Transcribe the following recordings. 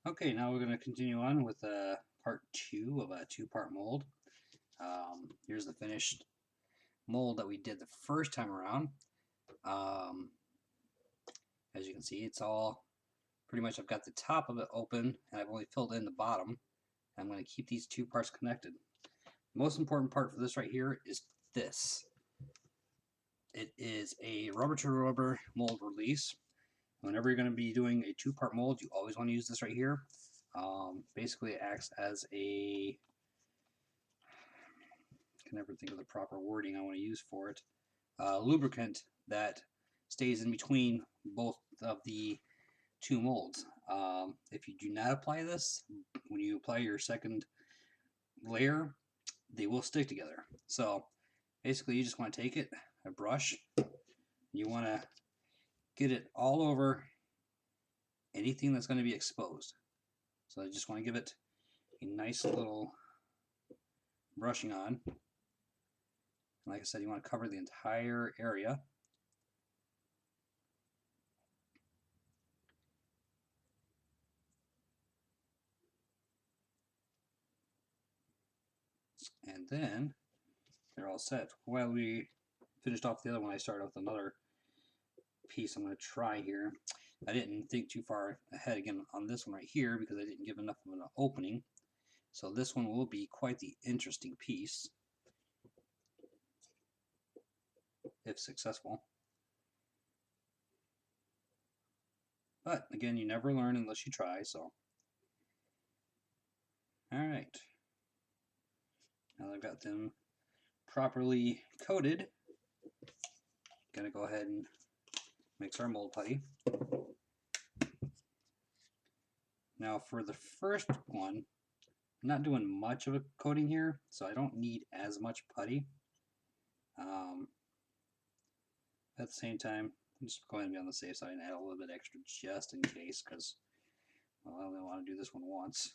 Okay, now we're going to continue on with part two of a two-part mold. Here's the finished mold that we did the first time around. Um, as you can see, it's all pretty much, I've got the top of it open and I've only filled in the bottom. I'm going to keep these two parts connected. The most important part for this right here is this. It is a rubber to rubber mold release. Whenever you're going to be doing a two-part mold, you always want to use this right here. Basically, it acts as a, I can never think of the proper wording I want to use for it, lubricant that stays in between both of the two molds. If you do not apply this, when you apply your second layer, they will stick together. So basically, you just want to take it, a brush, you want to get it all over anything that's going to be exposed. So I just want to give it a nice little brushing on. And like I said, you want to cover the entire area. And then they're all set. While we finished off the other one, I started with another piece I'm going to try here. I didn't think too far ahead again on this one right here because I didn't give enough of an opening. So this one will be quite the interesting piece if successful. But again, you never learn unless you try, so. Alright. Now that I've got them properly coated, gonna go ahead and mix our mold putty. Now for the first one, I'm not doing much of a coating here, so I don't need as much putty. At the same time, I'm just going to be on the safe side and add a little bit extra just in case, because well, I only want to do this one once.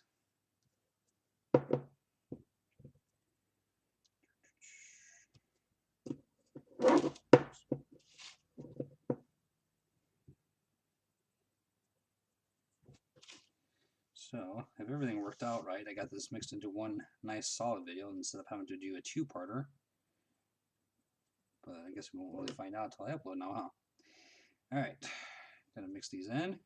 So, if everything worked out right, I got this mixed into one nice solid video instead of having to do a two-parter. But I guess we won't really find out until I upload now, huh? Alright, gonna mix these in.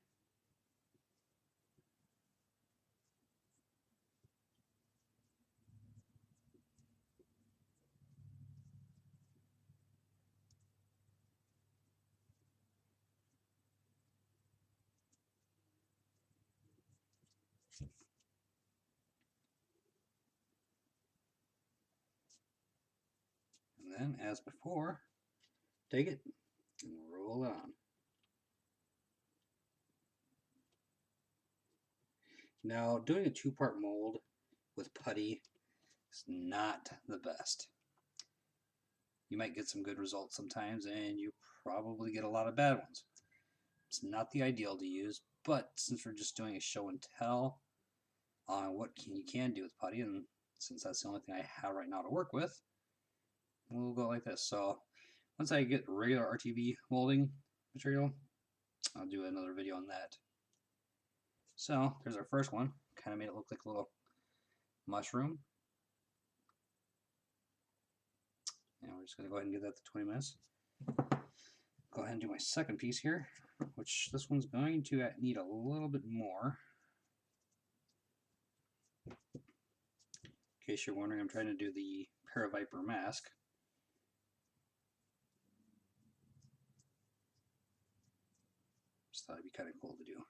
And then, as before, take it and roll it on. Now, doing a two-part mold with putty is not the best. You might get some good results sometimes, and you probably get a lot of bad ones. It's not the ideal to use, but since we're just doing a show and tell on what you can do with putty, and since that's the only thing I have right now to work with, we'll go like this. So once I get regular RTV molding material, I'll do another video on that. So there's our first one. Kind of made it look like a little mushroom. And we're just going to go ahead and give that the 20 minutes. Go ahead and do my second piece here, which this one's going to need a little bit more. In case you're wondering, I'm trying to do the Paraviper mask. Just thought it'd be kind of cool to do.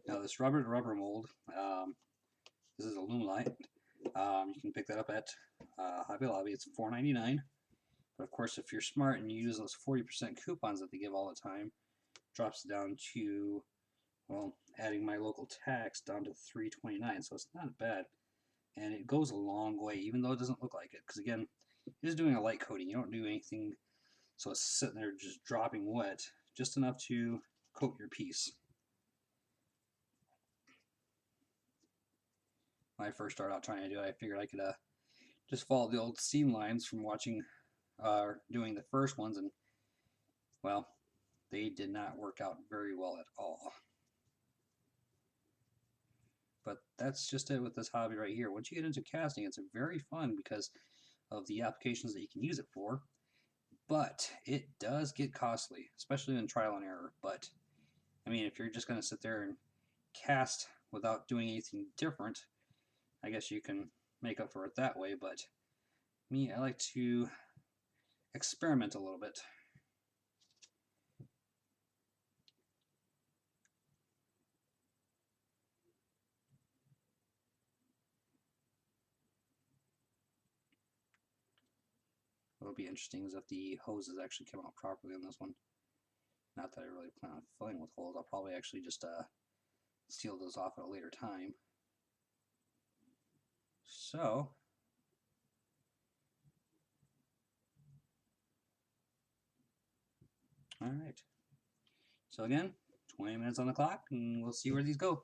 Now this rubber to rubber mold, this is a Lumilite. You can pick that up at Hobby Lobby. It's $4.99. But of course, if you're smart and you use those 40% coupons that they give all the time, drops it down to, well, adding my local tax down to $3.29. So it's not bad. and it goes a long way, even though it doesn't look like it. Because again, you're just doing a light coating. You don't do anything so it's sitting there just dropping wet, just enough to coat your piece. When I first started out trying to do it, I figured I could just follow the old seam lines from watching doing the first ones, and well, they did not work out very well at all. But that's just it with this hobby right here. Once you get into casting, it's very fun because of the applications that you can use it for, but it does get costly, especially in trial and error. But I mean, if you're just going to sit there and cast without doing anything different, I guess you can make up for it that way. But me, I like to experiment a little bit. What'll be interesting is if the hoses actually come out properly on this one. Not that I really plan on filling with holes. I'll probably actually just seal those off at a later time. So, all right. So again, 20 minutes on the clock, and we'll see where these go.